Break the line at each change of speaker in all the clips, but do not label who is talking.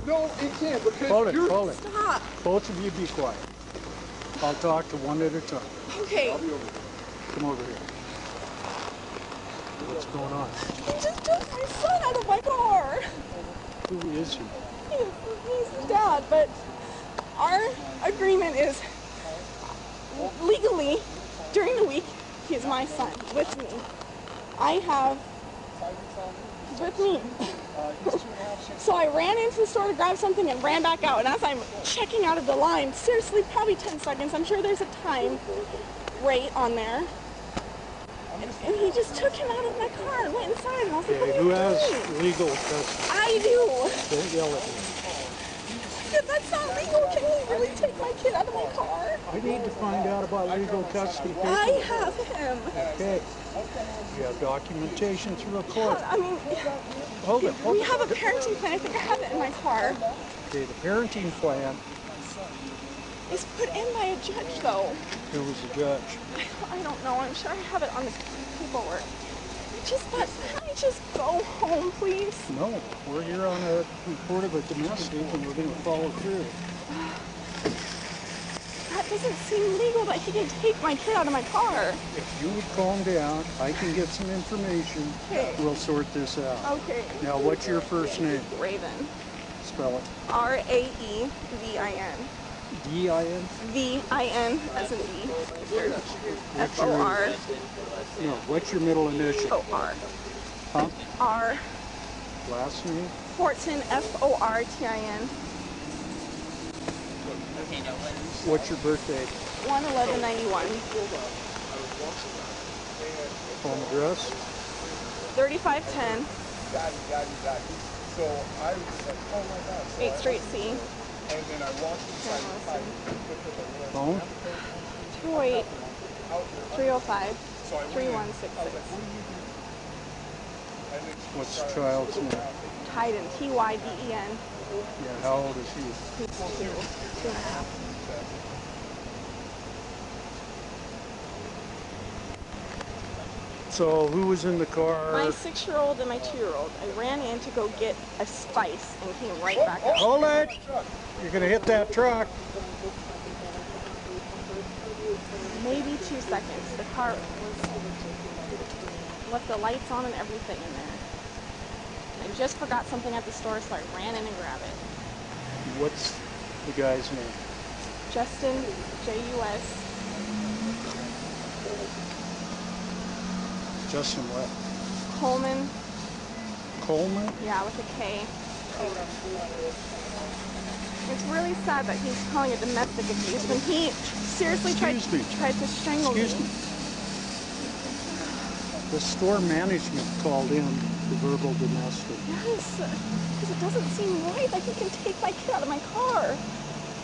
No, it can't because
hold it.
Stop.
Both of you be quiet. I'll talk to one at a time.
Okay.
I'll be over here.
Come over here. What's going on?
He just took my son out of my car.
Who is he?
He's his dad, but our agreement is legally, during the week, he's my son with me. He's with me. So I ran into the store to grab something and ran back out. And as I'm checking out of the line, seriously, probably 10 seconds, I'm sure there's a time rate on there. And he just took him out of my car and went inside. And I was like,
Okay, who has legal custody?
I do.
Don't yell at me.
That's not legal. Can he really take my kid out of my car?
I need to find out about legal custody.
I have him.
Okay. You have documentation to record.
I mean,
Hold it.
we have a parenting plan. I think I have it in my car.
Okay, the parenting plan.
It's put in by a judge, though.
Who was the judge?
I don't know. I'm sure I have it on the paperwork. But can I just go home, please?
No, we're here on a report of a domestic and we're going to follow through.
That doesn't seem legal that he can take my kid out of my car.
If you would calm down, I can get some information.
Okay.
We'll sort this out.
Okay.
Now, what's your first name?
Raven.
Spell it.
R-A-E-V-I-N.
D-I-N?
V-I-N as in V. F-O-R.
No, what's your middle initial?
O-R.
Huh?
R.
Last name?
Fortin, F-O-R-T-I-N.
What's your birthday?
1/11/91.
Home address?
3510.
So I was like, oh my God.
8th Street C.
And then I walked inside the fight.
Phone?
208 305 3166.
What's the child's name?
Tyden, T-Y-D-E-N.
Yeah, how old is he?
He's 2.5.
So, who was in the car?
My 6-year-old and my 2-year-old. I ran in to go get a spice and came right back out.
Hold it! You're going to hit that truck.
Maybe 2 seconds. The car left the lights on and everything in there. I just forgot something at the store, so I ran in and grabbed it.
What's the guy's name?
Justin, J-U-S.
Justin what?
Coleman.
Coleman?
Yeah, with a K. It's really sad that he's calling it domestic abuse when he seriously tried to strangle me.
Excuse me. The store management called in the verbal domestic.
Yes, because it doesn't seem right that he can take my kid out of my car.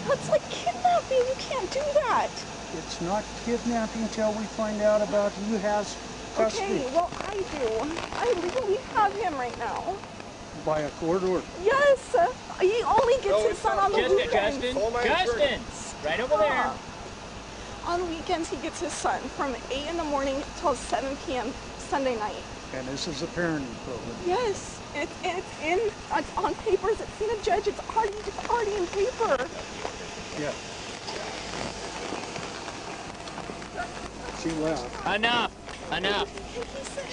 That's like kidnapping. You can't do that.
It's not kidnapping until we find out about who has custody.
Okay, well, I do. I legally have him right now.
By a court order.
Yes, he only gets his son on the weekends.
Justin, right over there.
On weekends, he gets his son from 8 in the morning till 7 p.m. Sunday night.
And this is a parenting program.
Yes, it's on papers. It's in a judge. It's already in paper.
Yeah. She left.
Enough.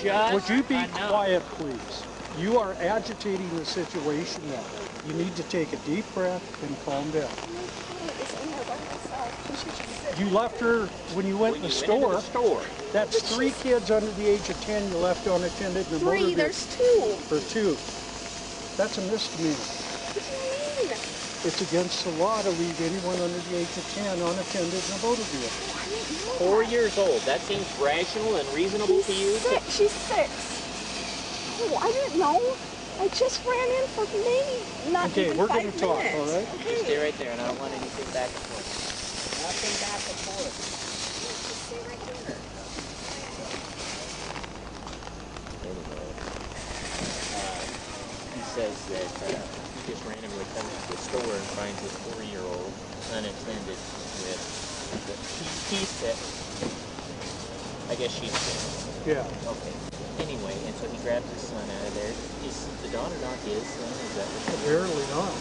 Just
Would you be
enough.
quiet, please? You are agitating the situation now. You need to take a deep breath and calm down. You left her when you went in the store. That's 3 kids under the age of 10 you left unattended in a motor vehicle.
3, there's 2.
For 2. That's a misdemeanor.
What do you mean?
It's against the law to leave anyone under the age of 10 unattended in a motor vehicle.
I didn't know
4 years old. That seems rational and reasonable to you?
She's 6. Oh, I didn't know. I just ran in for maybe not
Okay,
even
we're
5
going to talk,
minutes.
all right?
Okay.
Just stay right there, and I don't want anything back and forth. Nothing back and forth.
Just stay right there.
Anyway, he says that he just randomly comes to the store and finds his 4-year-old unattended with, he's 6. I guess she's 6.
Yeah.
Okay. Anyway, and so he grabs his son out of there. Is the daughter not his son? Is that what
Apparently not.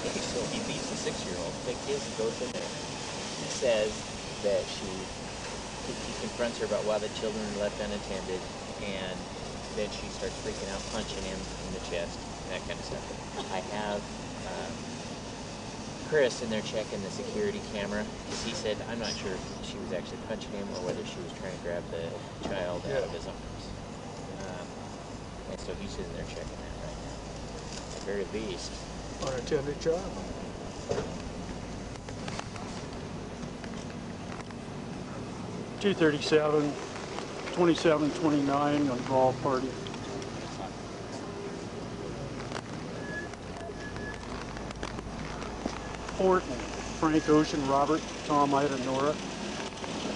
Okay, so he leaves the 6-year-old, takes his and goes in there. He says that he confronts her about why the children are left unattended, and then she starts freaking out, punching him in the chest, that kind of stuff. I have Chris in there checking the security camera, because he said, I'm not sure if she was actually punching him or whether she was trying to grab the child out of his arms. And so he's sitting there checking that right now. At the very least.
Unattended child. 237, 2729 on ball party. Horton, Frank Ocean, Robert, Tom, Ida, Nora.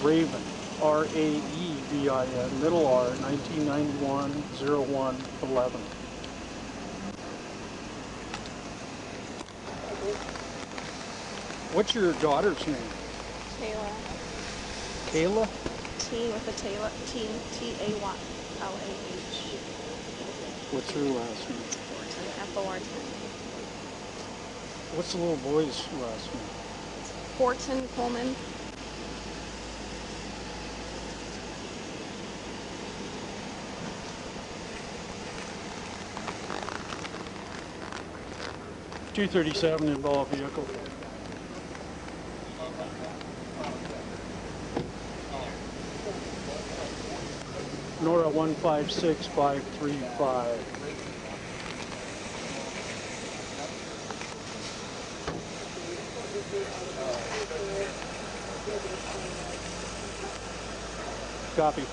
Raven, R-A-E-V-I-N, middle R, 1991-01-11. What's your daughter's name?
Taylor.
Kayla?
T with a Taylor. T-A-Y-L-A-H.
What's her last name?
F-O-R-T.
What's the little boy's last name?
Horton Coleman.
.237 involved vehicle. Nora 156535. Copy.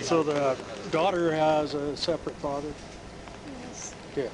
So the daughter has a separate father?
Yes.
Yeah.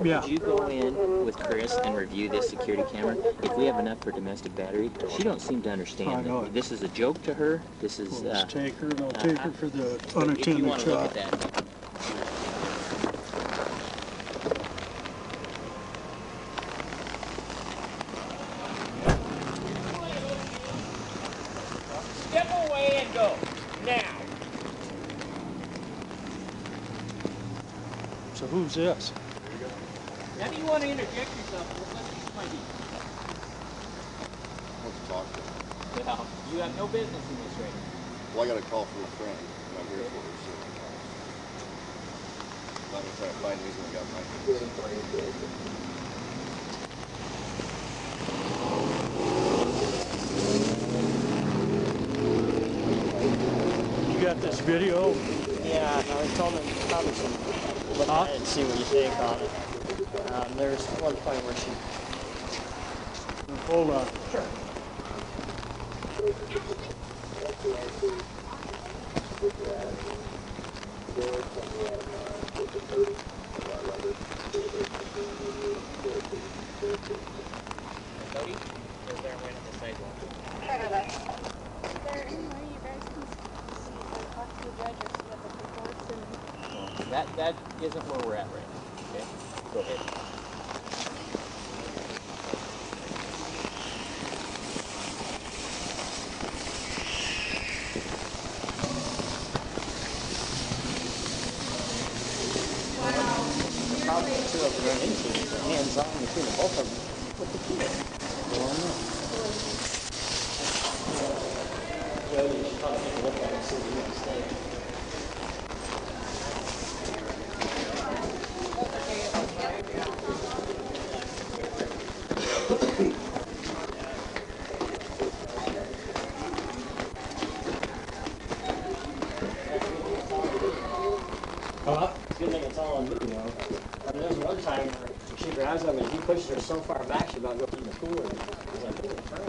Yeah.
Could you go in with Chris and review this security camera? If we have enough for domestic battery, she don't seem to understand that this is a joke to her. This is.
Well, let's take her, and I'll take her for the
If you
unattended
want to look at
child.
that.
Step away and go. Now.
So who's this?
Now do you want to interject yourself? Let's use my deed.
Wants to talk to him.
Well, you have no business in this right now.
Well, I got a call from a friend, and I'm here for her, so. I'm gonna try to find these when I got my
You got this video?
Yeah, I was told him probably some look at it and see what you think on it. There's one point where she...
Hold on.
Sure.
Cody? Or there waiting on the sidewalk?
Is there any way you guys can talk to the judge or see what the reports and...
That isn't where we're at right now. Okay? Go ahead.
Probably 2 over there into it. So hands-on between the both of them with the kid. Jody, you should probably take a look at it and see what you want to say. It's a good thing it's all on video. I mean, there's one time where she grabs him and he pushes her so far back she about to go in the cooler. I was like, holy crap.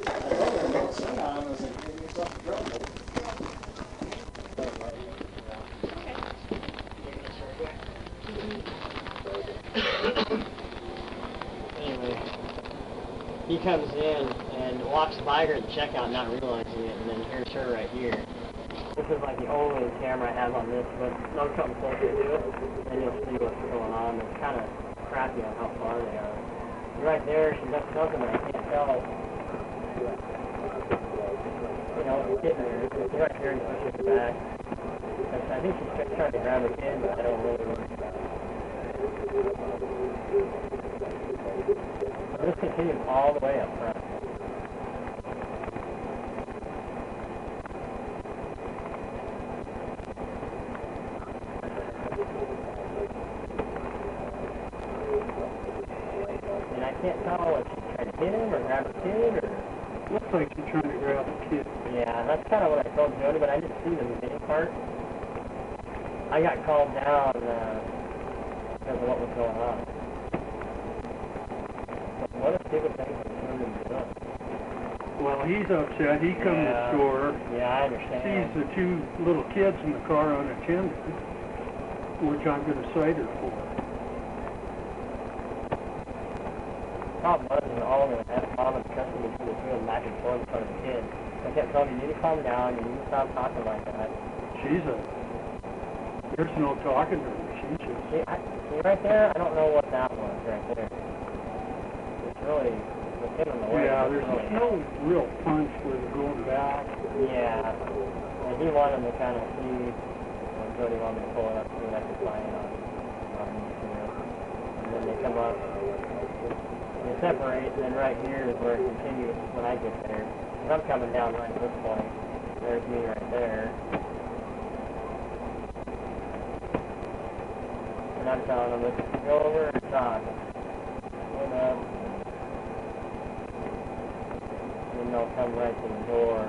I told her, don't swing on him. I was like, you're getting yourself in trouble. Anyway, he comes in and walks by her at the checkout not realizing it, and then here's her right here. This is like the only camera I have on this, but no come closer to it, and you'll see what's going on. It's kind of crappy on how far they are. Right there, she does something that I can't tell. You know, it's getting there. It's right here and pushes it back. I think she's trying to grab a kid, but I don't really know. This continues all the way up front. And I can't tell if she's trying to hit him or grab a kid or...
Looks like she's trying to grab a kid.
Yeah, that's kind of what I told Jody, but I didn't see the beginning part. I got called down because of what was going on. What a stupid thing for him to do.
Well, he's upset. He comes to the store.
Yeah, I understand.
Sees the two little kids in the car unattended, which I'm going to cite her for.
Problem was, all of them had mom and custody between the two of them back and forth in front of the kids. I kept telling him, you need to calm down, you need to stop talking like that.
There's no talking to her. She's just...
See right there? I don't know what that was right there. It's really, with him in the way.
Yeah, there's
really,
no real punch where they're going back.
Yeah. And he wanted to kind of see, Jody wanted me to pull it up, see what I could find on YouTube. And then they come up, they separate, and then right here is where it continues when I get there. Because I'm coming down right at this point. There's me right there. And I'm telling them, let's go over and talk. Went up. And then they'll come right to the door.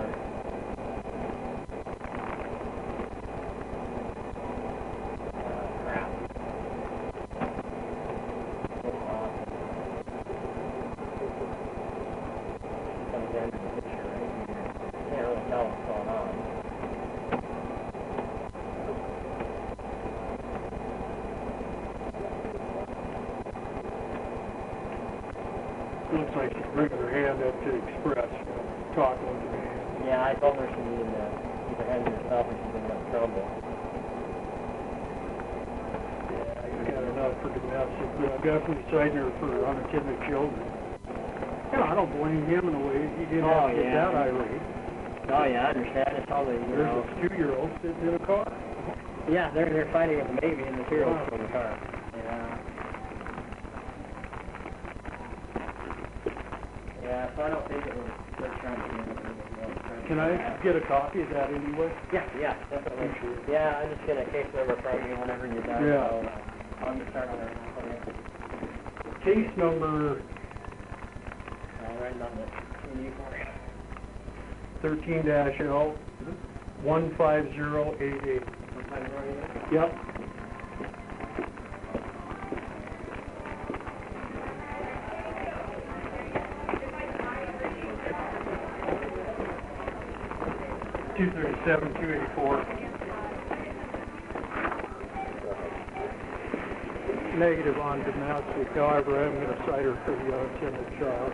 Crap. It's awesome. Comes into the picture right here. Can't really tell what's going on.
Looks like she's bringing her hand up to the express, talking with the man.
Yeah, I told her she needed to keep her hand to herself or she's in trouble.
Yeah, he's got enough for domestic, but I'm definitely citing her for unattended children. You know, I don't blame him in a way. He didn't have to get that irate.
Oh yeah, I understand. It's probably, you know...
There's a 2-year-old sitting in a car.
Yeah, they're fighting with the baby and the 2-year-old's in the car. Yeah. Yeah, so I don't think it was they're trying to do anything.
Can I get a copy of that anyway?
Yeah, definitely. Yeah, I'm just gonna case number from you whenever you're done.
Yeah.
So, I'll just start on there.
Case number
I'll write it on the CD for you.
13-L 15088. Yep. $237,284. Negative on domestic. However, I'm going to cite her for the unattended child.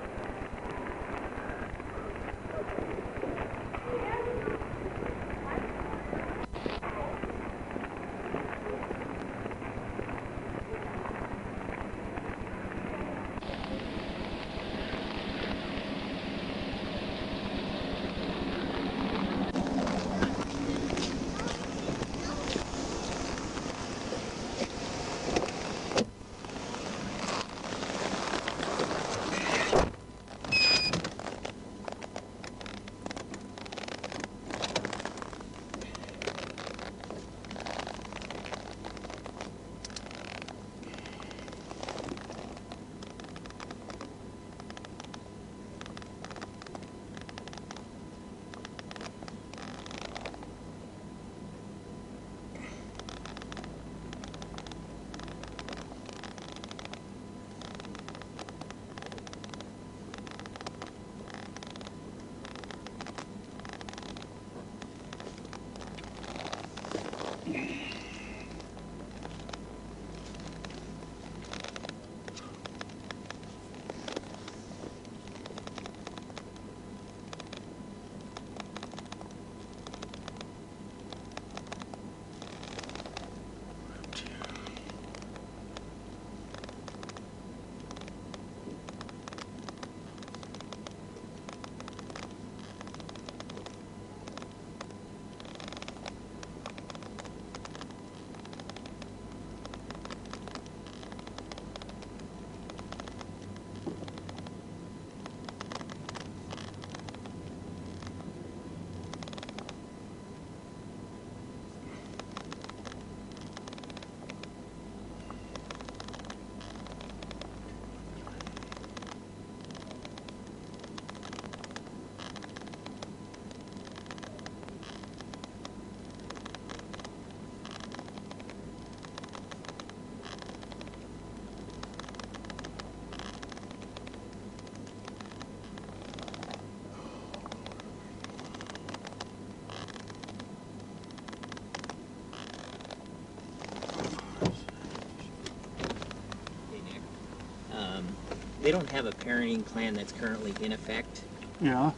they don't have a parenting plan that's currently in effect.
Yeah.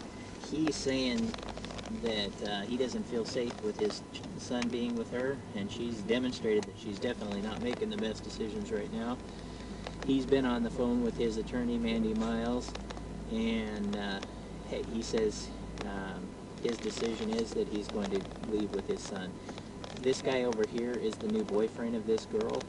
He's saying that he doesn't feel safe with his son being with her, and she's demonstrated that she's definitely not making the best decisions right now. He's been on the phone with his attorney, Mandy Miles, and he says his decision is that he's going to leave with his son. This guy over here is the new boyfriend of this girl.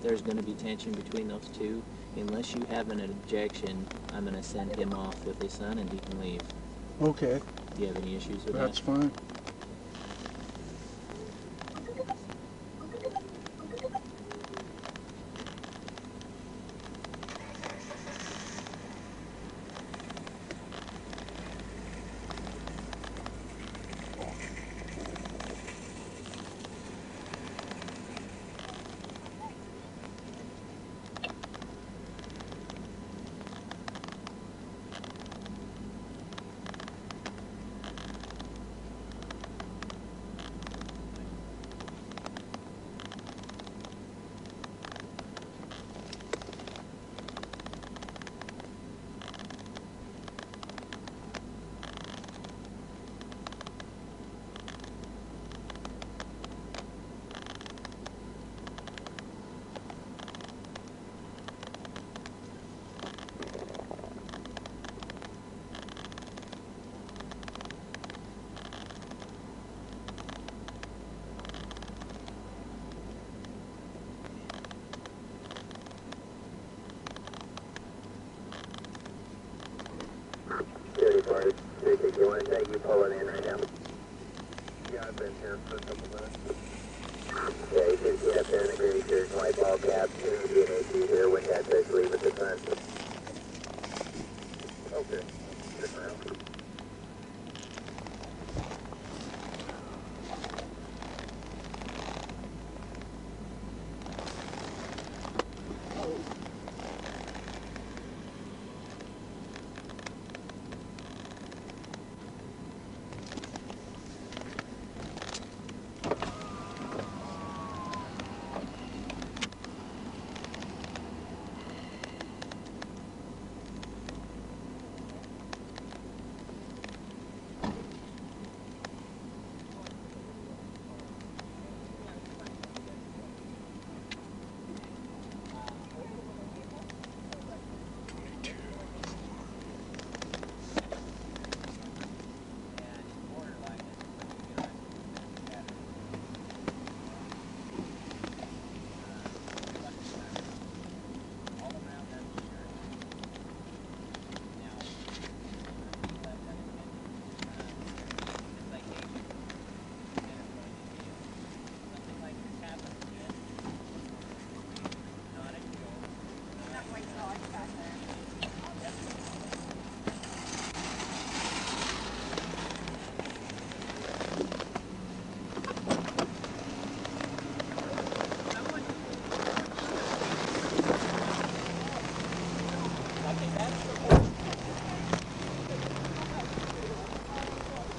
There's going to be tension between those two. Unless you have an objection, I'm going to send him off with his son and he can leave.
Okay.
Do you have any issues with
That's
that?
fine.
You want to take you pull it in right now? Yeah, I've been here for a couple minutes. Yeah, you can see up there in the green shirt, white ball cap, DNA here, when that says leave at the front. Okay. Stick around.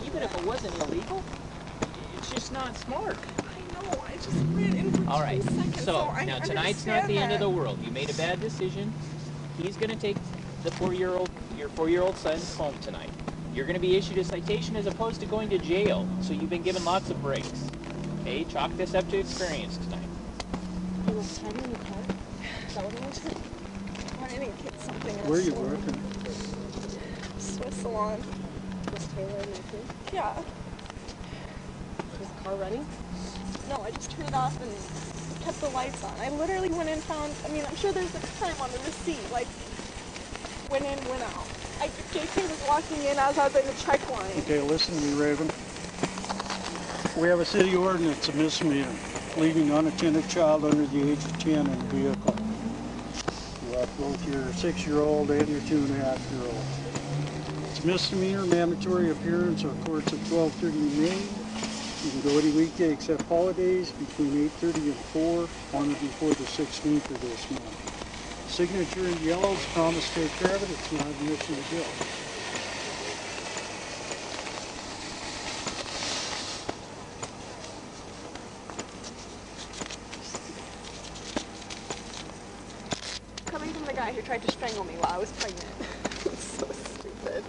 Even if it wasn't illegal, it's just not smart.
I know, I just ran in for
All right,
2 seconds,
so
I
now tonight's not the end of the
understand
world. You made a bad decision. He's going to take the your 4-year-old son home tonight. You're going to be issued a citation as opposed to going to jail. So you've been given lots of breaks. Okay, chalk this up to experience tonight.
that. You was time in the car? Is that what it was? I didn't get something else.
Where are you working?
Swiss salon.
Was Taylor in there too?
Yeah.
Was the car running?
No, I just turned it off and kept the lights on. I literally went and found, I mean, I'm sure there's a time on the receipt, like, went in, went out. JK was walking in as I was in the check line.
Okay, listen to me, Raven. We have a city ordinance, a misdemeanor, leaving unattended child under the age of 10 in a vehicle. You left both your 6-year-old and your 2.5-year-old. It's a misdemeanor, mandatory appearance of courts at 12:30 in May. You can go any weekday except holidays between 8:30 and 4 on or before the 16th of this month. Signature in yellow is promise to take care of it. It's not admission to guilt.
Coming from the guy who tried tried to strangle me while I was pregnant. It's so stupid.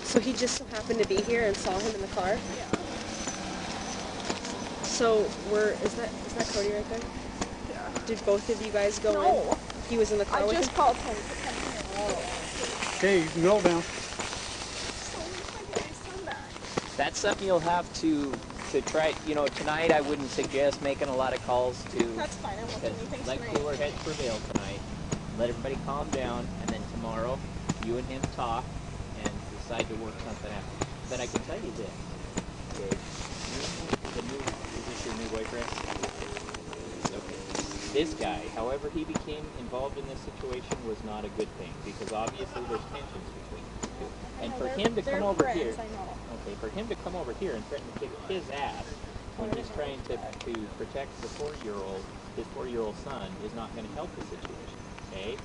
So he just so happened to be here and saw him in the car?
Yeah.
So is that Cody right there?
Yeah.
Did both of you guys go in?
No.
He was in the car
I
with
just
him?
called him to come here.
Okay, you can go now.
So I'm trying to get my son back.
That's something you'll have to try. You know, tonight I wouldn't suggest making a lot of calls to.
That's fine. I won't do anything
Let
tonight.
cooler heads prevail tonight. Let everybody calm down, and then tomorrow you and him talk and decide to work something out. But I can tell you this. Okay. Is this your new boyfriend? Okay. This guy, however he became involved in this situation, was not a good thing because obviously there's tensions between the two. And for him to come over here, okay, for him to come over here and threaten to kick his ass when he's trying to protect the 4-year-old, his 4-year-old son, is not going to help the situation. Okay?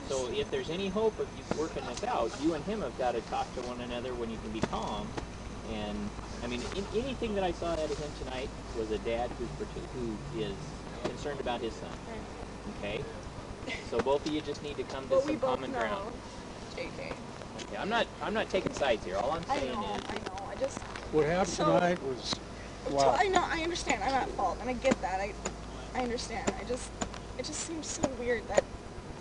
So if there's any hope of you working this out, you and him have got to talk to one another when you can be calm. And I mean, anything that I saw out of him tonight was a dad who is concerned about his son. Okay? So both of you just need to come to some common ground.
JK.
Okay, I'm not taking sides here. All I'm saying is
I just.
What happened tonight was, wow.
I know, I understand. I'm at fault, and I get that. I understand. It just seems so weird that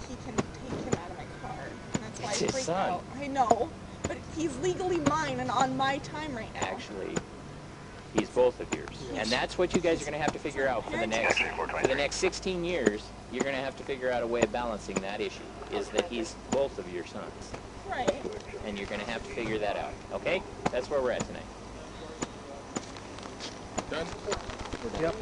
he can take him out of my car, and that's why
It's
I
his
freaked
son.
out. I know, but he's legally mine and on my time right now.
actually he's both of yours, and that's what you guys are going to have to figure out for the next 16 years. You're going to have to figure out a way of balancing that issue. Is that he's both of your sons.
Right.
And you're going to have to figure that out. Okay? That's where we're at tonight.
Done?
Yep.